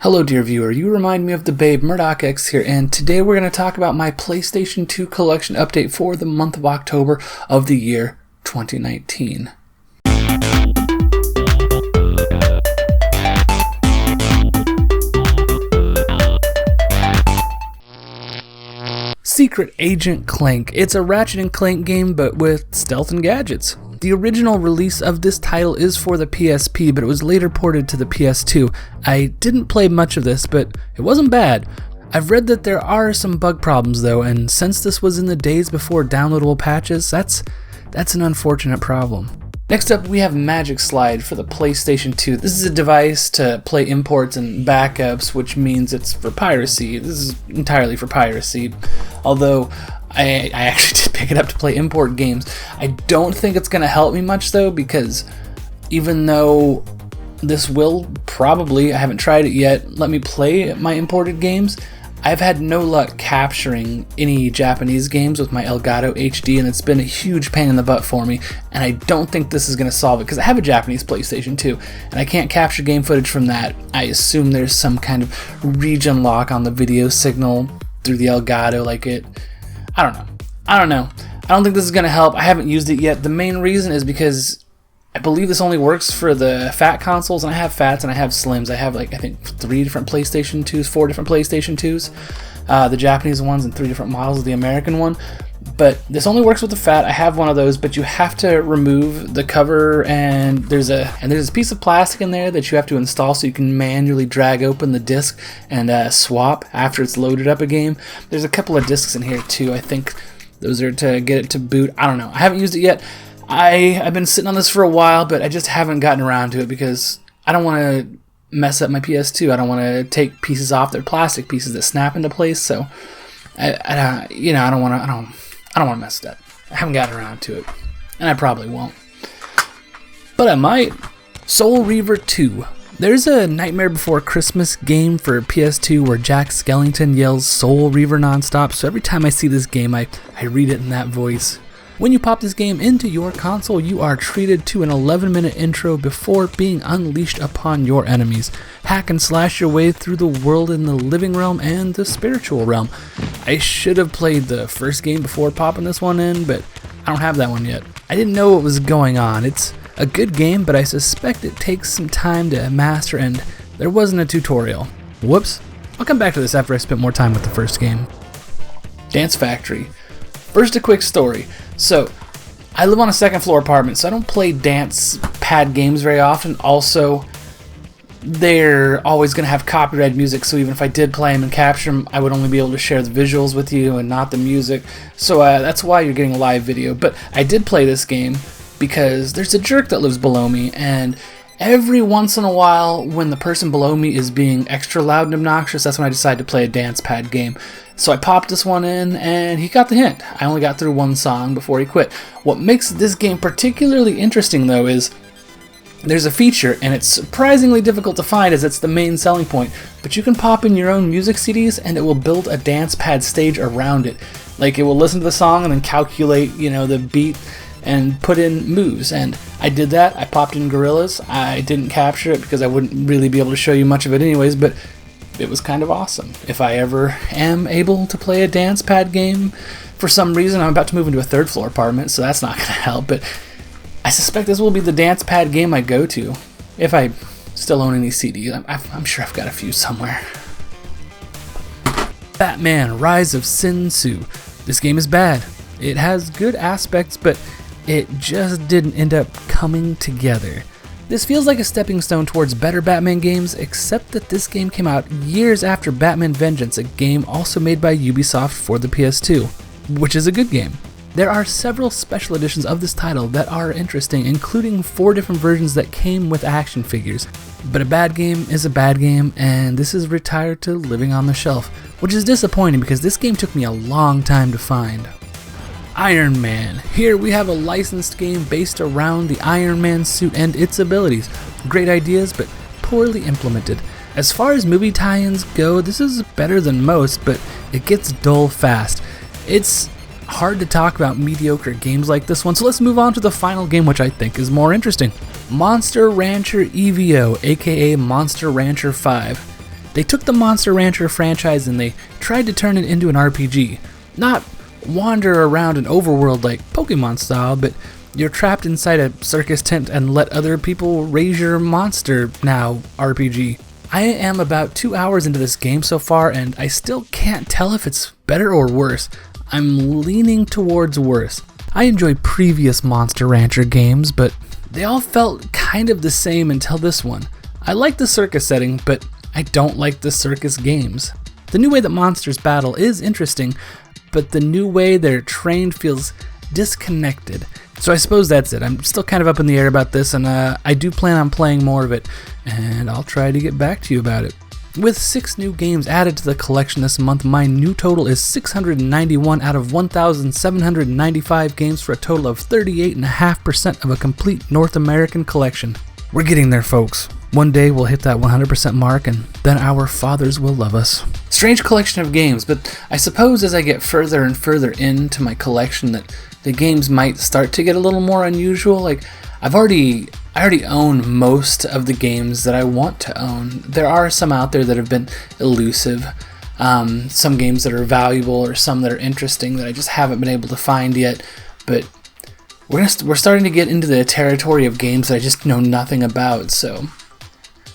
Hello dear viewer, you remind me of the babe Murdoch X here, and today we're going to talk about my PlayStation 2 collection update for the month of October of the year 2019. Secret Agent Clank. It's a Ratchet & Clank game but with stealth and gadgets. The original release of this title is for the PSP, but it was later ported to the PS2. I didn't play much of this, but it wasn't bad. I've read that there are some bug problems though, and since this was in the days before downloadable patches, that's an unfortunate problem. Next up, we have Magic Slide for the PlayStation 2. This is a device to play imports and backups, which means it's for piracy. This is entirely for piracy, although I actually did pick it up to play import games. I don't think it's going to help me much though, because even though this will probably, I haven't tried it yet, let me play my imported games, I've had no luck capturing any Japanese games with my Elgato HD, and it's been a huge pain in the butt for me, and I don't think this is going to solve it, because I have a Japanese PlayStation 2, and I can't capture game footage from that. I assume there's some kind of region lock on the video signal through the Elgato, I don't know. I don't think this is going to help. I haven't used it yet. The main reason is because I believe this only works for the fat consoles, and I have fats and I have slims. I have I think 3 different PlayStation 2s, 4 different PlayStation 2s, the Japanese ones and 3 different models of the American one. But this only works with the fat. I have one of those, but you have to remove the cover, and there's this piece of plastic in there that you have to install so you can manually drag open the disc and swap after it's loaded up a game. There's a couple of discs in here too. I think those are to get it to boot. I don't know. I haven't used it yet. I've been sitting on this for a while, but I just haven't gotten around to it because I don't want to mess up my PS2. I don't want to take pieces off. They're plastic pieces that snap into place, so I don't want to mess it up. I haven't gotten around to it, and I probably won't. But I might. Soul Reaver 2. There's a Nightmare Before Christmas game for PS2 where Jack Skellington yells Soul Reaver nonstop, so every time I see this game, I read it in that voice. When you pop this game into your console, you are treated to an 11-minute intro before being unleashed upon your enemies. Hack and slash your way through the world in the living realm and the spiritual realm. I should have played the first game before popping this one in, but I don't have that one yet. I didn't know what was going on. It's a good game, but I suspect it takes some time to master, and there wasn't a tutorial. Whoops. I'll come back to this after I spent more time with the first game. Dance Factory. First, a quick story. So, I live on a second floor apartment, so I don't play dance pad games very often. Also, they're always going to have copyrighted music, so even if I did play them and capture them, I would only be able to share the visuals with you and not the music. So that's why you're getting a live video. But I did play this game because there's a jerk that lives below me, and every once in a while, when the person below me is being extra loud and obnoxious, that's when I decide to play a dance pad game. So I popped this one in, and he got the hint. I only got through one song before he quit. What makes this game particularly interesting, though, is there's a feature, and it's surprisingly difficult to find as it's the main selling point, but you can pop in your own music CDs, and it will build a dance pad stage around it. It will listen to the song and then calculate, the beat and put in moves, and I did that. I popped in Gorillas. I didn't capture it because I wouldn't really be able to show you much of it anyways, but it was kind of awesome. If I ever am able to play a dance pad game, for some reason I'm about to move into a third floor apartment, so that's not going to help, but I suspect this will be the dance pad game I go to, if I still own any CDs. I'm sure I've got a few somewhere. Batman Rise of Sin Tzu. This game is bad. It has good aspects, but it just didn't end up coming together. This feels like a stepping stone towards better Batman games, except that this game came out years after Batman Vengeance, a game also made by Ubisoft for the PS2, which is a good game. There are several special editions of this title that are interesting, including 4 different versions that came with action figures. But a bad game is a bad game, and this is retired to living on the shelf, which is disappointing because this game took me a long time to find. Iron Man. Here we have a licensed game based around the Iron Man suit and its abilities. Great ideas, but poorly implemented. As far as movie tie-ins go, this is better than most, but it gets dull fast. It's hard to talk about mediocre games like this one, so let's move on to the final game, which I think is more interesting. Monster Rancher EVO, aka Monster Rancher 5. They took the Monster Rancher franchise and they tried to turn it into an RPG. Not wander around an overworld like Pokemon style, but you're trapped inside a circus tent and let other people raise your monster now RPG. I am about 2 hours into this game so far and I still can't tell if it's better or worse. I'm leaning towards worse. I enjoy previous Monster Rancher games, but they all felt kind of the same until this one. I like the circus setting, but I don't like the circus games. The new way that monsters battle is interesting, but the new way they're trained feels disconnected. So I suppose that's it. I'm still kind of up in the air about this, and I do plan on playing more of it, and I'll try to get back to you about it. With 6 new games added to the collection this month, my new total is 691 out of 1,795 games for a total of 38.5% of a complete North American collection. We're getting there, folks. One day we'll hit that 100% mark and then our fathers will love us. Strange collection of games, but I suppose as I get further and further into my collection that the games might start to get a little more unusual. Like I already own most of the games that I want to own. There are some out there that have been elusive, some games that are valuable or some that are interesting that I just haven't been able to find yet, but we're starting to get into the territory of games that I just know nothing about, so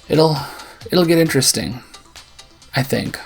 it'll get interesting, I think.